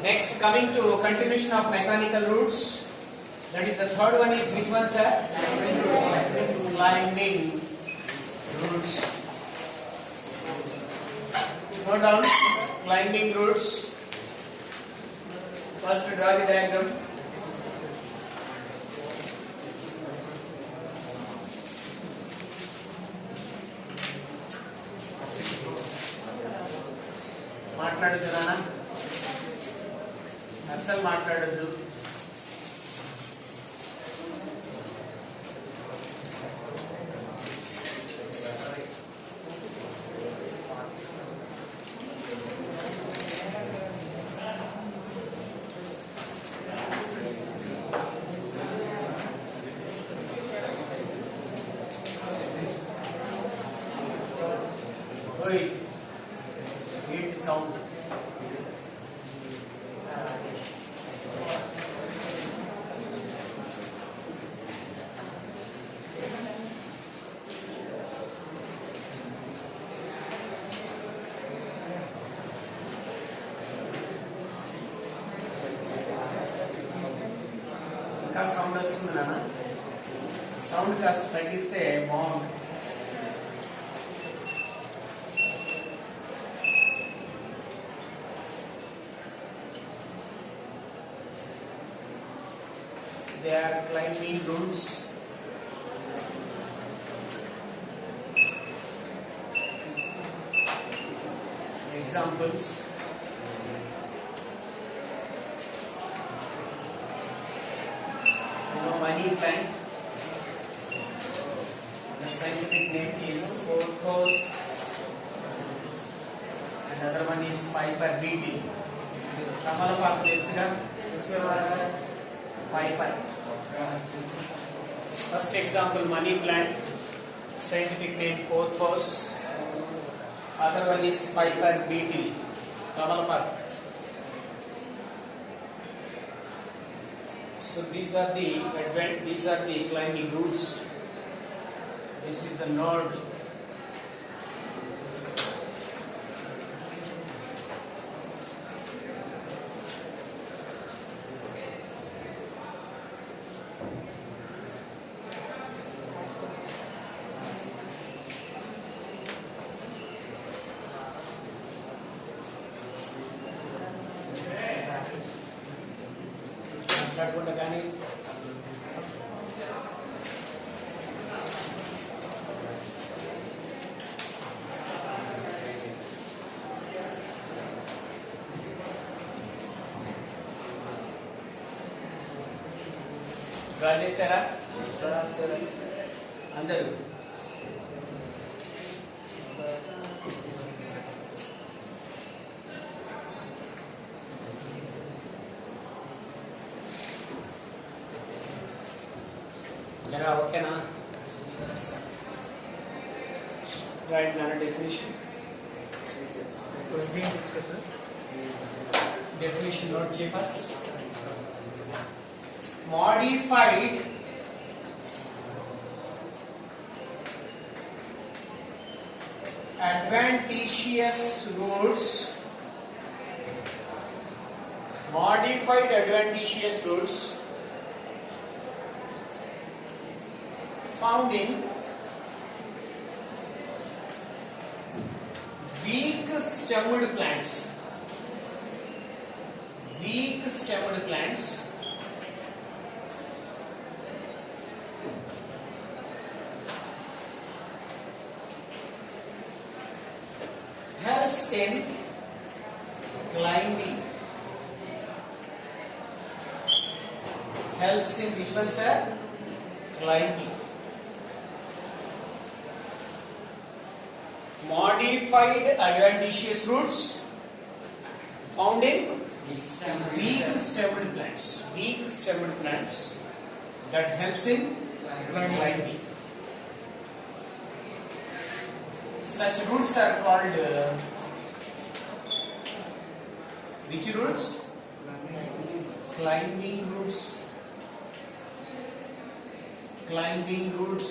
Next, coming to continuation of mechanical roots. That is the third one is which one, sir? Climbing roots. Note down climbing roots. First draw the diagram. మాట్లాడొద్దు నాన్న, అస్సలు మాట్లాడొద్దు. Read the sound. ఇంకా sound వస్తుంది నాన్న, sound కాస్త తగ్గిస్తే బాగుంటుంది. They are climbing roots. Examples. Money plant. The scientific name is Porthos. Another one is Piper beetle. Tamalapatu telusuga? Piper. First example, money plant. Scientific name Porthos. Other one is Piper beetle. Tamalapatu. So these are the climbing roots. This is the node. మాట్లాడకుండా కానీ draw చేశారా అందరూ? जरा ओकेना? Write down a definition. Definition note J first. Modified adventitious roots. Modified adventitious roots found in weak stemmed plants. Weak stemmed plants helps in climbing. Helps in which one, sir? Climbing. Modified adventitious roots found in weak stemmed plants. Weak stemmed plants that helps in climbing. Such roots are called which roots? Climbing roots. Climbing roots.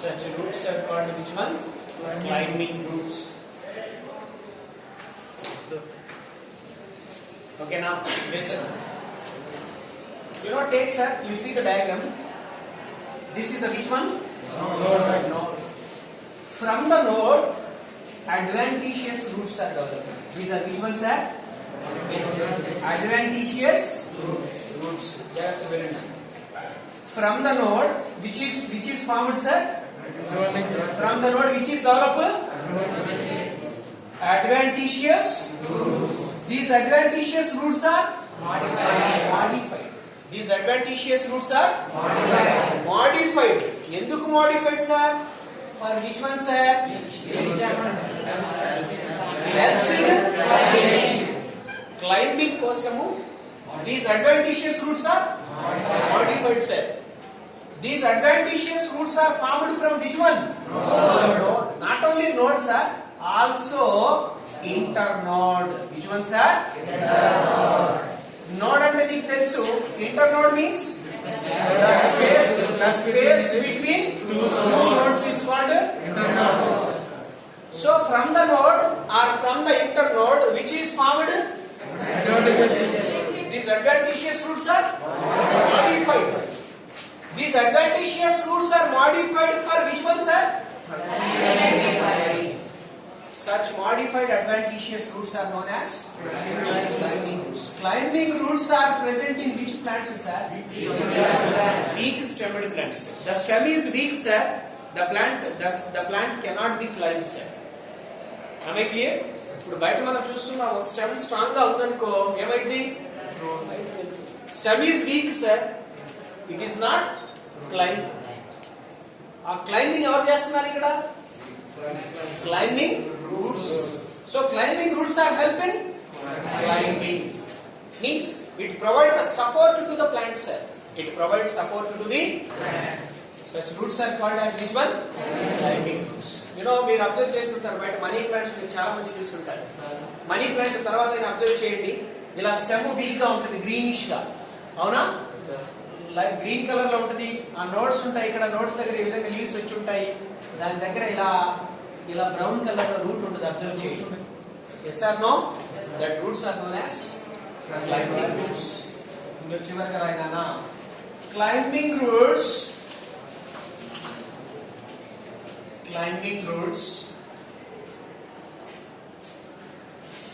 Such roots are called which one? Climbing roots. Okay, now listen. Take sir, you see the diagram. This is the which one? Node. From the node, adventitious roots are developed. These are which ones, sir? Adventitious roots. From the node, which is formed, sir? From the node which is developed? Adventitious roots. These adventitious roots are modified. These adventitious roots are modified. Enduku modified, sir? For which one, sir? Climbing kosamu. These adventitious roots are modified, sir. These adventitious roots are formed from which one? Node. Not only node, sir, also internode. Which one, sir? Internode. Node అంటే నీకు తెలుసు. Internode means the space between two nodes is called internode. So from the node or from the internode, which is formed? These adventitious roots are modified. These adventitious roots are modified for which one, sir? Such modified adventitious roots are known as climbing roots. Climbing roots are present in which plants, sir? Weak stemmed plants. The stem is weak, sir. The plant cannot be climbed, sir. Am I clear? ఇప్పుడు బయట మనం చూస్తున్నాం stem strong గా ఉందనుకో ఏమైంది? Stem is week, sir. It is not climb. ఆ climbing ఎవరు చేస్తున్నారు ఇక్కడ? Climbing roots. So climbing roots are helping climbing. Means it provides the support to the plant, sir. It provides support to the plant. Such roots are called as which one? Climbing roots. మీరు observe చేస్తుంటారు బయట money plants మీరు చాలా మంది చూస్తుంటారు. Money plant తర్వాత observe చేయండి, ఇలా స్టెమ్ వీక్ గా ఉంటుంది, గ్రీనిష్ గా. అవునా? లైక్ గ్రీన్ కలర్ లో ఉంటుంది. ఆ నోట్స్ ఉంటాయి, ఇక్కడ నోట్స్ దగ్గర ఈ విధంగా లీవ్స్ వచ్చి ఉంటాయి. దాని దగ్గర ఇలా బ్రౌన్ కలర్ లో రూట్ ఉంటుంది, అబ్జర్వ్ చేయండి. Yes or no? That roots are known as climbing roots. ఇందులో చివరిగా రాయనా, climbing roots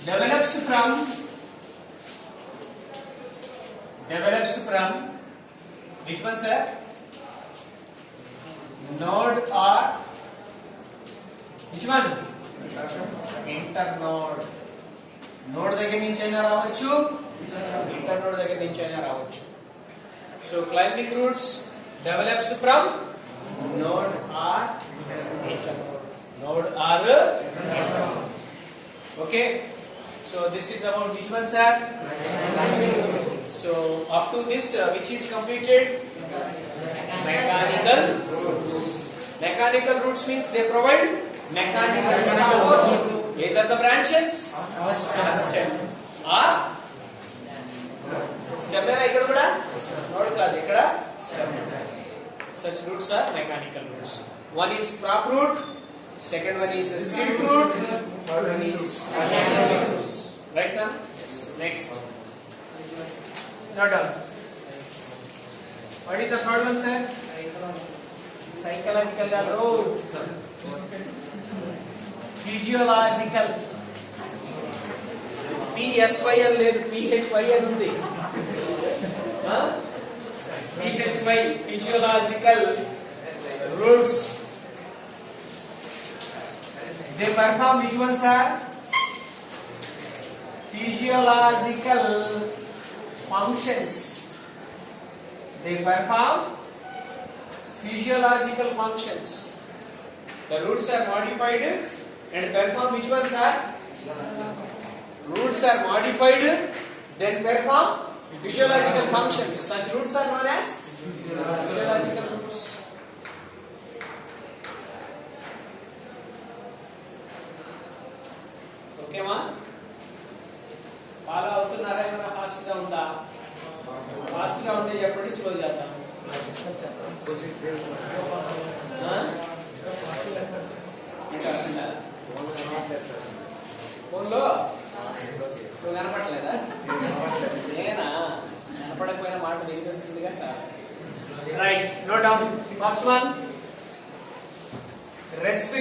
develops from which one, sir? Node or which one? Internode. Node దగ్గర నుంచి అయినా రావచ్చు, internode దగ్గర నుంచి అయినా రావచ్చు. So climbing roots develops from node or internode. Node or internode. Okay. So this is about which one, sir? So up to this, which is completed? Mechanical roots. Mechanical roots means they provide mechanical support either the branches or stem or stem era ikkada kuda node kaadu ikkada stem. Such roots are mechanical roots. One is prop root, second one is slip root, third one is mechanical roots. Right now? Yes. Next. Not done. What is the third one, sir? Psychological root. Physiological. PSYL లేదు, PHYL ఉంది. PHY, physiological roots. They perform which one, sir? Physiological functions. They perform physiological functions. The roots are modified and perform which ones, sir? Roots are modified, then perform physiological functions. Such roots are known as physiological roots. Okay, ma? Follow అవుతున్నారా? ఏమైనా fast గా ఉందా? Fast గా ఉంటే ఎప్పటి slow చేద్దాం.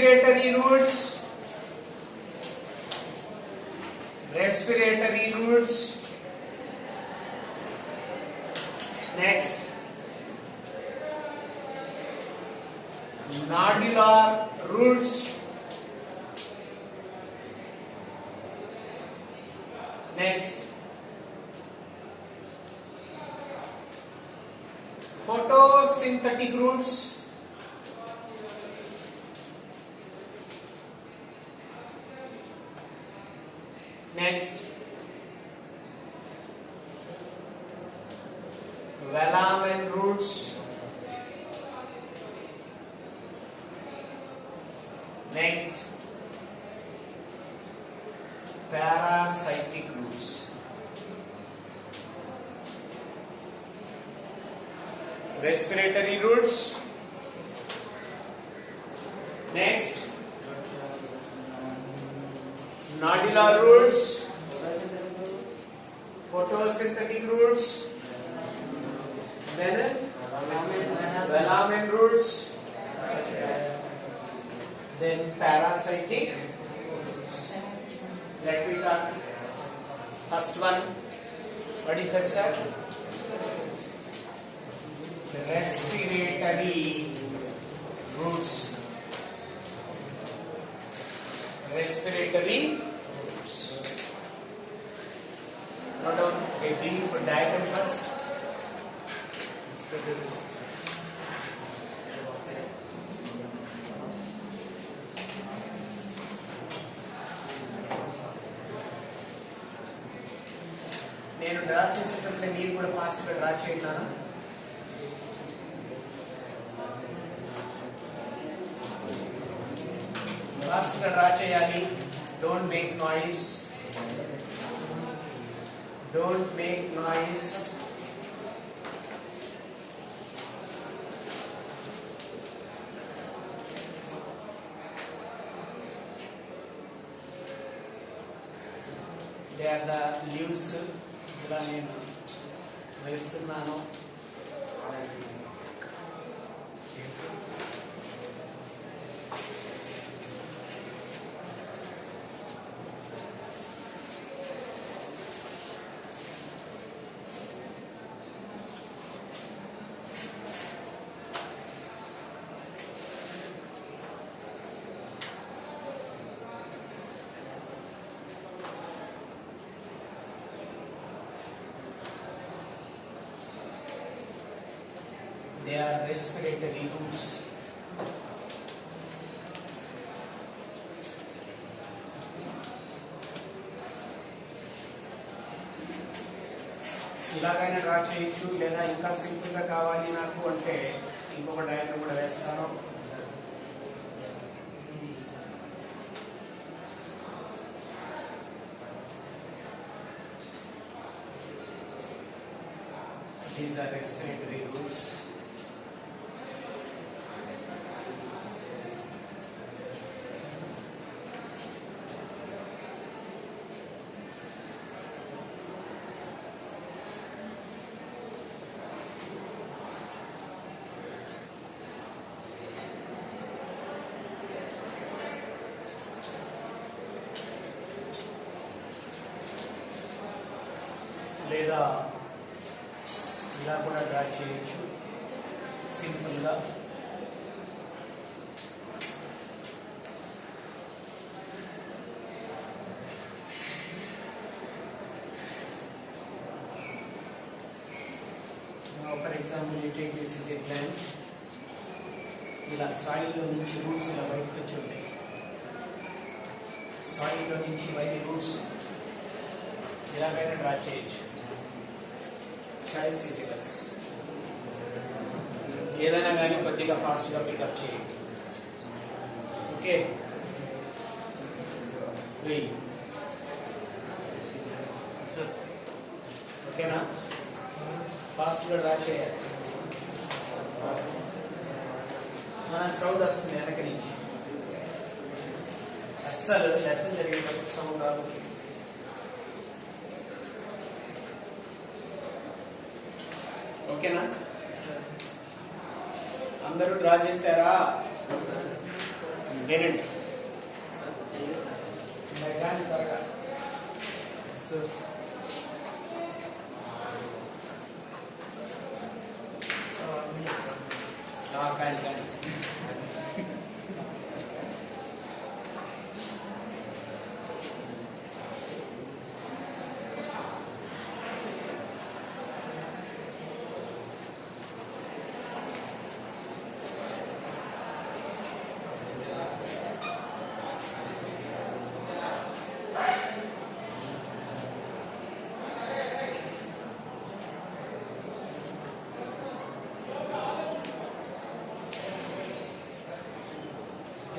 respiratory roots, respiratory roots. Next, nodular roots. Next, photosynthetic roots. Next, velamen roots. Next, parasitic roots. Respiratory roots. Next, nodular roots, photosynthetic roots, then velamen roots, then parasitic roots. Let me talk. First one, what is that, sir? Respiratory roots. Respiratory roots. Note down a brief diagram first. నేను draw చేసేటప్పుడు మీరు కూడా ఫాస్ట్గా draw చేయండి. ఫాస్ట్గా draw చేయాలి. Don't make noise. Don't make noise. They are the leaves. ఇలా నేను వేస్తున్నాను. They are respiratory roots. ఇలాగైనా డ్రా చేయొచ్చు, లేదా ఇంకా సింపుల్ గా కావాలి నాకు అంటే ఇంకొక డయాగ్రామ్ కూడా వేస్తాను. These are respiratory roots. లేదా ఇలా కూడా డ్రా చేయొచ్చు సింపుల్గా. For example you take this is a plant. ఇలా సాయిల్లో నుంచి రూట్స్ ఇలా బయటకు వచ్చి ఉంటాయి. సాయిల్లో నుంచి బయట రూట్స్ ఇలాగైనా డ్రా చేయొచ్చు. Choice is yours. ఏదైనా కానీ కొద్దిగా ఫాస్ట్గా పికప్ చేయండి. ఓకే, ఓకేనా? ఫాస్ట్గా డ్రా చేయాలి. మన సౌండ్ వస్తుంది వెనక నుంచి. అస్సలు లెసన్ జరిగేటప్పుడు సౌండ్ రాదు. ఓకేనా? అందరూ డ్రా చేశారా? నేనండి కానీ త్వరగా కానీ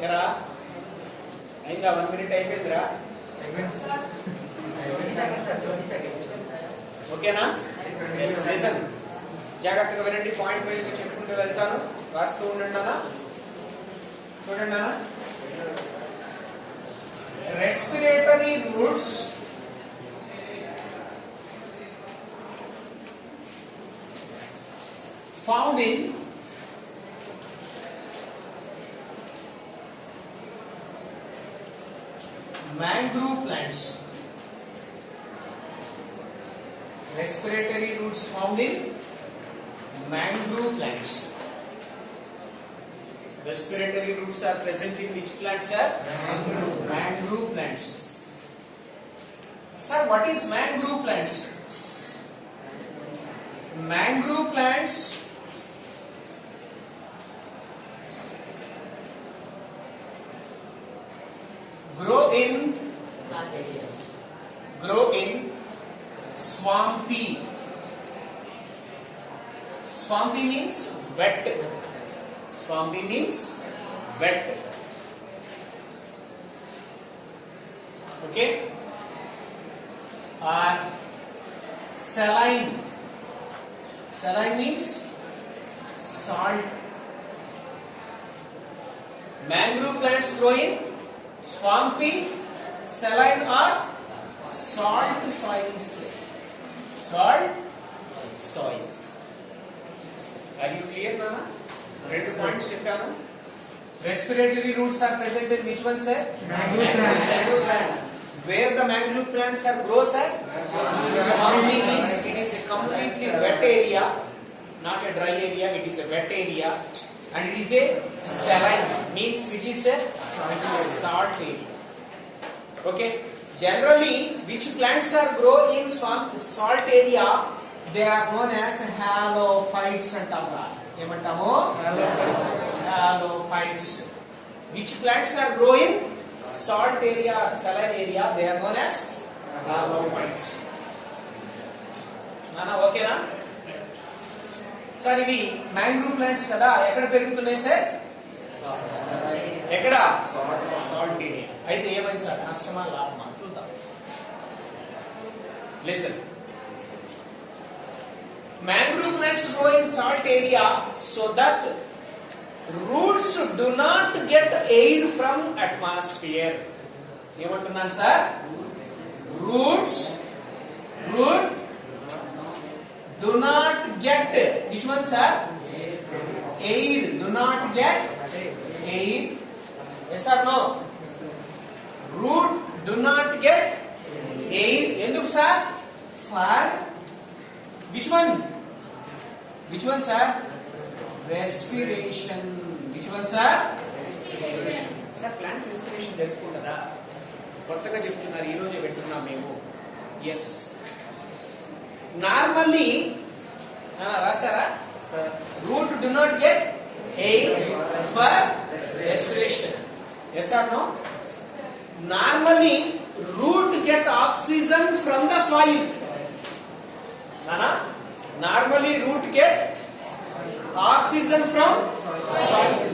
ఎరా ఇంకా 1 minute అయిపోయిందిరా ఓకేనా లిసన్ జాగ్రత్తగా వినండి పాయింట్ వైజ్ గా చెప్పుకుంటూ వెళ్తాను రాస్తూ ఉండండి అన్న చూడండి అన్న respiratory roots found in mangrove plants. Respiratory roots found in mangrove plants. Respiratory roots are present in which plants, sir? Mangrove plants. Sir, what is mangrove plants? Mangrove plants grow in swampy. Swampy means wet. Swampy means wet. Okay? Saline. Saline means salt. Mangrove plants grow in swampy, saline or salt soils. Salt soils. Are you clear, Nana? Two points cheppanu. Respiratory roots are present in which one, sir? Mangrove plant. Where the mangrove plants are grow, sir? Swampy means it is a completely wet area, not a dry area. It is a wet area. And it is a saline means which is a salt area. Okay. Generally, which plants are grow in swamp salt area? They are known as halophytes antama. Emantamo? Halophytes. Which plants are grow in salt area, saline area? They are known as halophytes. Nana, okay na? Sir ఇవి mangrove plants కదా ఎక్కడ పెరుగుతున్నాయి sir ఎక్కడ salt area అయితే ఏమైంది sir నష్టమా లాభమా చూద్దాం listen mangrove plants grow in salt area so that roots do not get air from atmosphere ఏమంటున్నాను sir root do not get which one, sir? Air. Do not get air. Yes or no? Root do not get air. Enduku, sir? For which one? Which one, sir? Respiration. Which one, sir? Respiration. Sir, plant respiration జరుపుకుంటదా కొత్తగా చెప్తున్నారు ఈ రోజే పెట్టుకున్నాం మేము yes. Normally, Rasara, root do not get air for respiration. Yes or no? Normally, root get oxygen from the soil. Nana? Normally, root get oxygen from soil.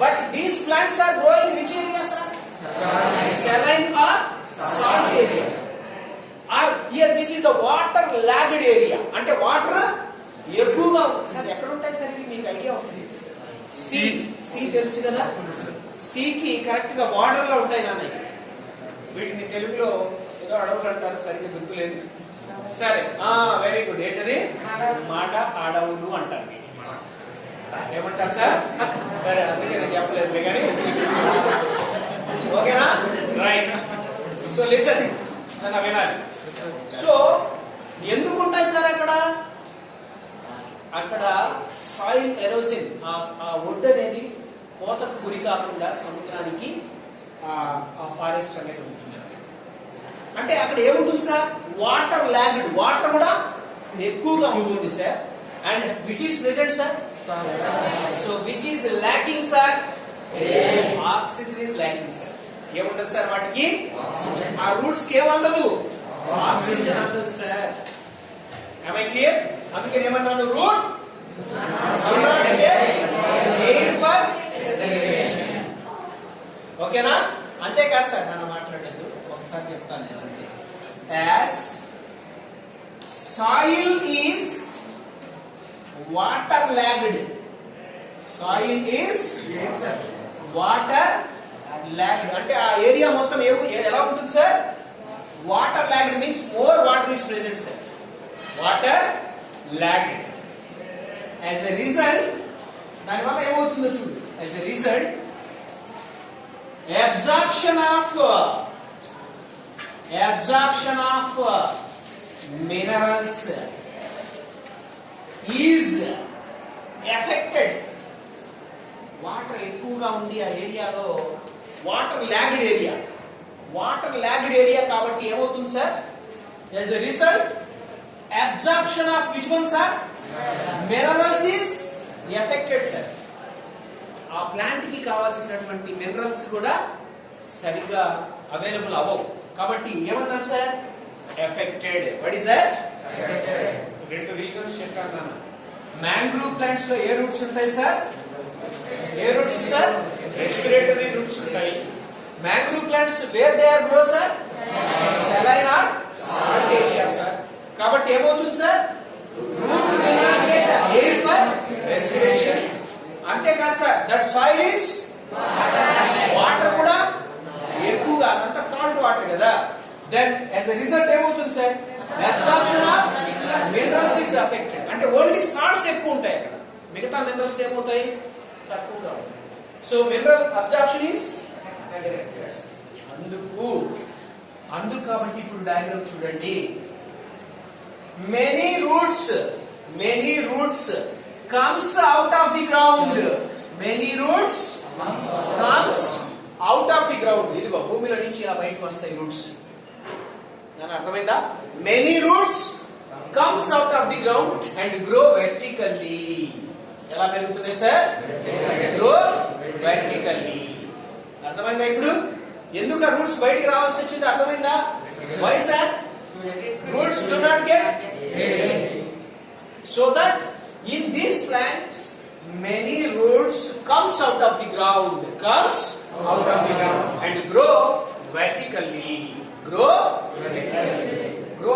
But these plants are growing in which area, sir? Saline or salt area. Here this is the water lagged area. అంటే water ఎక్కువగా sir ఎక్కడ ఉంటాయి sir ఇవి మీకు idea ఉంది C తెలుసు కదా సికి కరెక్ట్ గా వాటర్ లో ఉంటాయి నాన్న వీటిని తెలుగులో ఏదో అడవులు అంటారు సరిగ్గా గుర్తులేదు సరే వెరీ గుడ్ ఏంటది మాట అడవులు అంటారు ఏమంటారు సార్ సరే అందుకే నేను చెప్పలేదు కానీ సో లిసన్ నన్ను వినాలి. సో ఎందుకు ఉంటాయి సార్ అక్కడ సాయిల్ ఎరోజన్, ఆ వుడ్ అనేది కోతకు గురి కాకుండా సముద్రానికి ఆ ఫారెస్ట్ అనేది ఉంటుంది. అంటే అక్కడ ఏముంటుంది సార్, వాటర్ లాగ్డ్, వాటర్ కూడా ఎక్కువగా ఉంటుంది sir. And which is present sir, so which is locking sir, oxygen is locking sir. ఏముంటుంది సార్ వాటికి, ఆ రూట్స్ కి ఏమందదు, ఆక్సిజన్ అందదు సార్. Am I clear? అందుకని ఏమన్నాను, రూట్ ఎయిర్ ఫర్ రెస్పిరేషన్. ఓకేనా? అంతేకాదు సార్, నన్ను మాట్లాడలేదు, ఒకసారి చెప్తాను నేను. As soil is water logged, soil is water logged అంటే ఆ ఏరియా మొత్తం ఎలా ఉంటుంది sir, water logged means more water is present sir, water logged. As a result దానివల్ల ఏమవుతుందో చూడు, as a result absorption of minerals is affected. Water ఎక్కువగా ఉండి ఆ ఏరియాలో వాటర్ లాగ్డ్ ఏరియా కాబట్టి ఏమవుతుంది sir, as a result absorption of which one sir, minerals is affected sir. ఆ ప్లాంట్ కి కావాల్సినటువంటి మినరల్స్ కూడా సరిగ్గా అవైలబుల్ అవ్వవు కాబట్టి ఏమన్నారు సార్, ఎఫెక్టెడ్. వాట్ ఈస్ దట్, రెండు రీజన్స్ చెప్పాను. మ్యాంగ్రూవ్ ప్లాంట్స్ లో ఏ రూట్స్ ఉంటాయి సార్, ఏ రూట్స్ సార్, రెస్పిరేటరీ రూట్స్ ఉంటాయి. Mangrove plants where they are grow sir, saline or salt area sir. కాబట్టి ఏమవుతుంది సార్, root cannot get air for respiration. అంతేకాదు sir, that soil is water కూడా ఎక్కువగా, అంత సాల్ట్ వాటర్ కదా. దెన్ యాజ్ ఎ రిజల్ట్ ఏమవుతుంది sir, absorption of minerals is affected. అంటే ఓన్లీ సాల్ట్స్ ఎక్కువ ఉంటాయి అక్కడ, మిగతా మినరల్స్ ఏమవుతాయి, తక్కువగా ఉంటాయి. సో మినరల్ అబ్సార్ప్షన్ ఇస్ అందుకు కాబట్టి ఇప్పుడు డయాగ్రామ్ చూడండి. Many roots comes out of the ground. Many roots comes out of the ground. ఇదిగో భూమిలో నుంచి ఇలా బయటకు వస్తాయి రూట్స్. నాకు అర్థమైందా? Many roots comes out of the ground and grow vertically. ఎలా పెరుగుతున్నాయి సార్, grow vertically. అర్థమైందా? ఇప్పుడు ఎందుకు ఆ రూట్స్ బయటికి రావాల్సి వచ్చింది అర్థమైందా? Why sir? Roots do not get so that in this plant many roots comes out of the ground and grow vertically. grow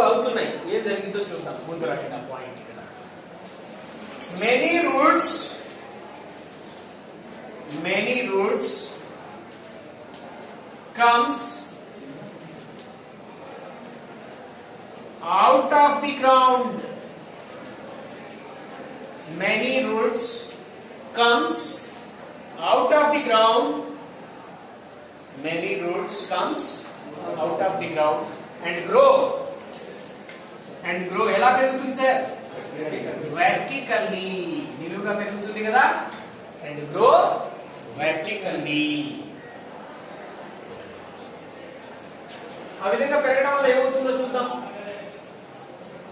అవుతున్నాయి. ఏం జరిగిందో చూద్దాం ముందు రండి నా పాయింట్ ఇక్కడ. many roots comes out of the ground. Many roots comes out of the ground. Many roots comes out of the ground and grow. ఎలా పెరుగుతుంది సార్, vertically. నిలువుగా పెరుగుతుంది కదా, and grow vertically. ఆ విధంగా పెరగడం వల్ల ఏమవుతుందో చూద్దాం.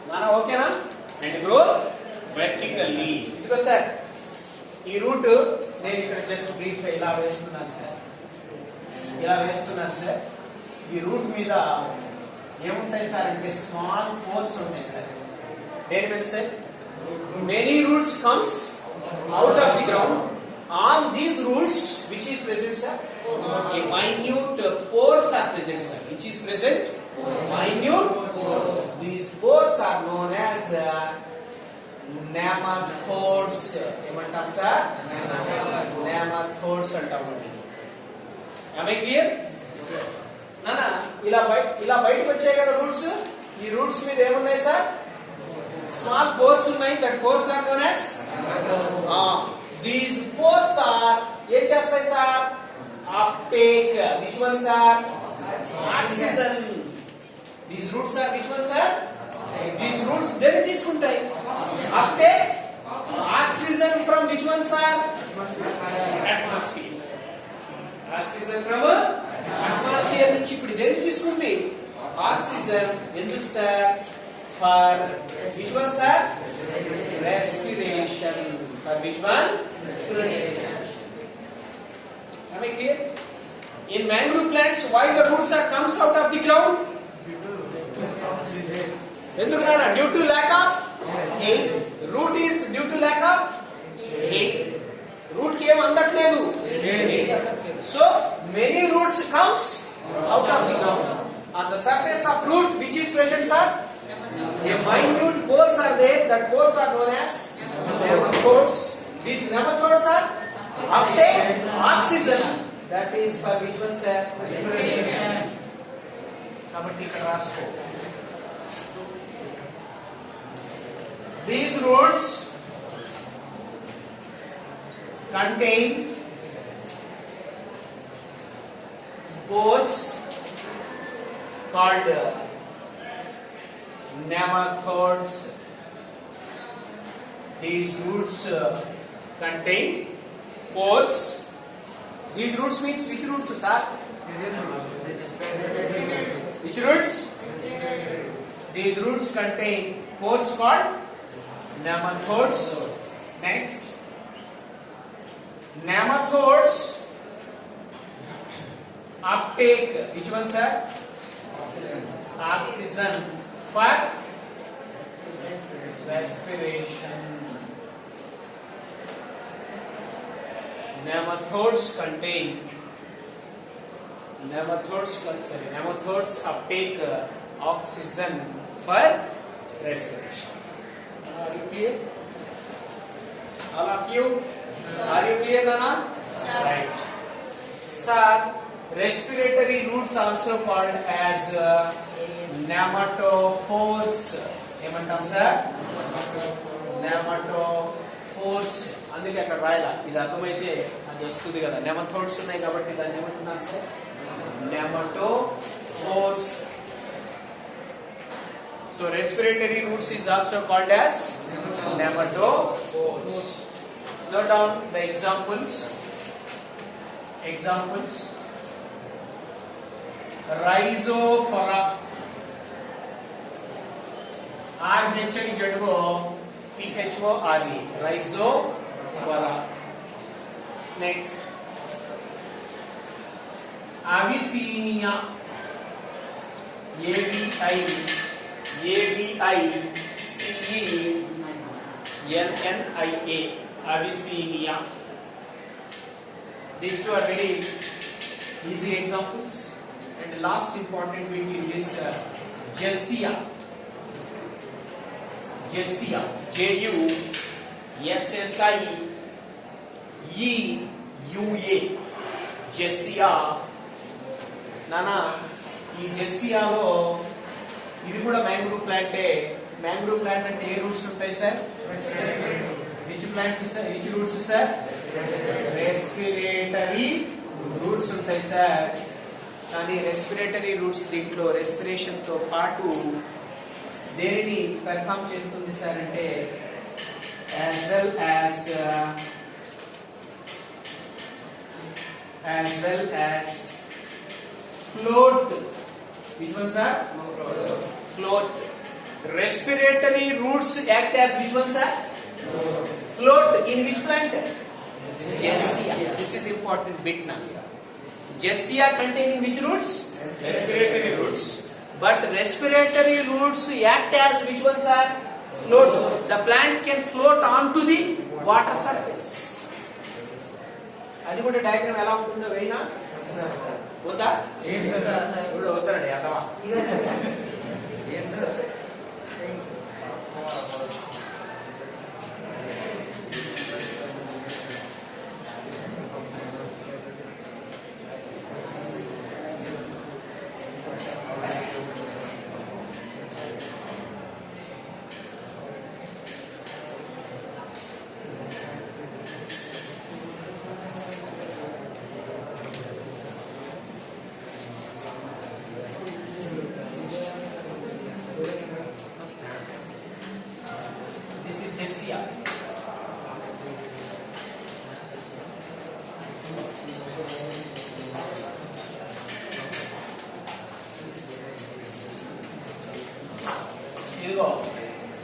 నానా ఓకేనా? and grow vertically. ఇదిగో సార్, ఈ రూట్ నేను ఇక్కడ జస్ట్ బ్రీఫ్ ఇలా వేస్తున్నాను సార్. ఈ రూట్ మీద ఏముంటాయి సార్ అంటే స్మాల్ పోర్స్ ఉంటాయి సార్. దేని మీద sir, many roots comes out of the ground. On these roots which is present sir, a minute pores are present sir. Which is present, minute pores. These pores are known as nematodes. ఏమంటాం sir, nematodes అంటామండి. am I clear? నానా ఇలా బయటకు వచ్చాయి కదా roots. ఈ roots మీద ఏమున్నాయి సార్, స్మాల్ పోర్స్ ఉన్నాయి. That pores are known as these pores are ఏం చేస్తాయి sir, uptake. Which one sir, Oxygen. These roots are which ones, sir? These roots దేని తీసుకుంటాయి? Uptake oxygen from which one, sir? Atmosphere. Oxygen from atmosphere నుంచి ఇప్పుడు దేని తీసుకుంది? Oxygen. ఎందుకు sir? For which one, sir? Respiration. For which one? Respiration. Am I clear? In mangrove plants, why the roots are comes out of the ground? ఎందుకన్నా? Due to lack of air. Root is due to lack of air. Root కి ఏం అందట్లేదు. So many roots comes out of the ground. On the surface of root, which is present, sir? A minute pores are there. That pores are known as nematodes. These nematodes are uptake oxygen. That is for which one, sir? కాబట్టి ఇక్కడ రాసుకో. These roots contain pores called nematodes. These roots contain pores. These roots means which roots, sir? Which roots? These roots contain pores called nematodes. Next, nematodes uptake which one, sir? Oxygen for respiration. Nematodes uptake oxygen for respiration. Are you clear? All of you? Are you clear, Nana? Right. Sir, respiratory roots also called as nematophores. ఏమంటాం sir? nematophores. అందుకే అక్కడ రాయాల. ఇది అర్థమైతే అది వస్తుంది కదా. Nematodes ఉన్నాయి కాబట్టి దాన్ని ఏమంటున్నారు sir? nematophores. So respiratory roots is also called as nematophores. Note down the examples. Rhizophora. RHIZOPHORE. Rhizophora. Next, Avicennia. AVICENNIA. Avicennia. These two are very easy examples. And the last important thing is Jessia. JUSSIEUA. Jessia. నానా ఈ జెస్సియాలో ఇది కూడా mangrove ప్లాంటే. Mangrove plant అంటే ఏ roots ఉంటాయి sir? Which plants sir? Which roots sir? Respiratory roots ఉంటాయి sir. కానీ respiratory roots దీంట్లో respiration తో పాటు దేనిని పెర్ఫార్మ్ చేస్తుంది సార్ అంటే as well as float. Which one, sir? Float. Respiratory roots act as which one, sir? Float. In which plant? Jessia. This is important bit now. Jessia containing which roots? Respiratory roots. But respiratory roots act as which one, sir? Float. The plant can float onto the water surface. అది కూడా diagram ఎలా ఉంటుందో వేయినా వద్దా? ఇప్పుడు వద్దండి అథవా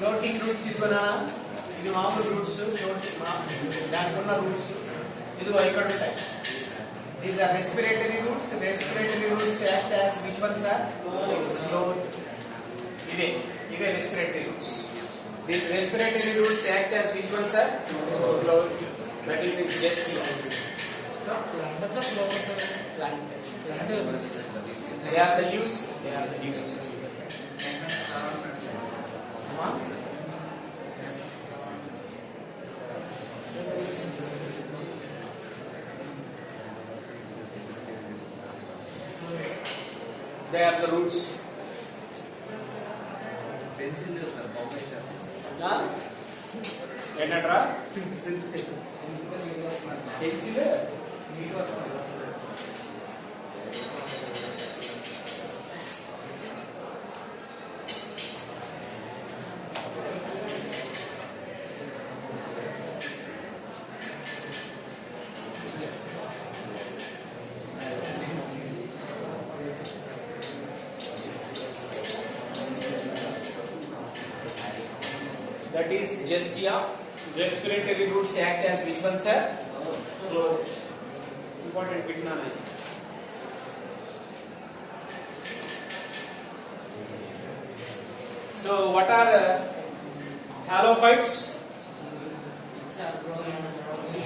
floating roots ఇదిగోనా, ఇది మామూలు రూట్స్, దానికి ఉన్న రూట్స్ ఇదిగో ఇక్కడ ఉంటాయి. These are respiratory roots. Respiratory roots act as which ones are? Float. ఇవే respiratory roots. These respiratory roots act as which ones are? Float. That is in Jessia. So plant is float. Plant. They are the leaves. They are the leaves. They are the roots. Pencil sir, formation. Huh? Enatra? Pencil. That is Jessia. Respiratory roots act as which one, sir? Float. Important bit na. So what are halophytes?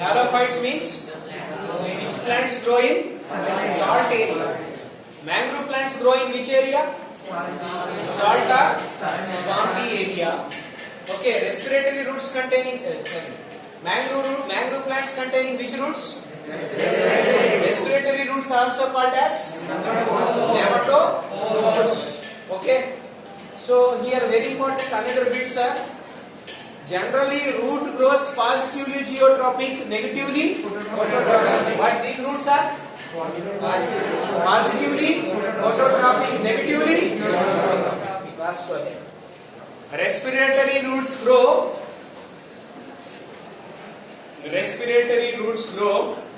Halophytes means which plants grow in salt area. Mangrove plants grow in which area? Salt or swampy area. Okay, respiratory roots containing mangrove plants containing which roots? Respiratory roots are also called as nematodes. Okay, so here very important another bit, sir. Generally, root grows positively geotropic, negatively phototropic. But these roots are positively phototropic, negatively last one. Respiratory roots grow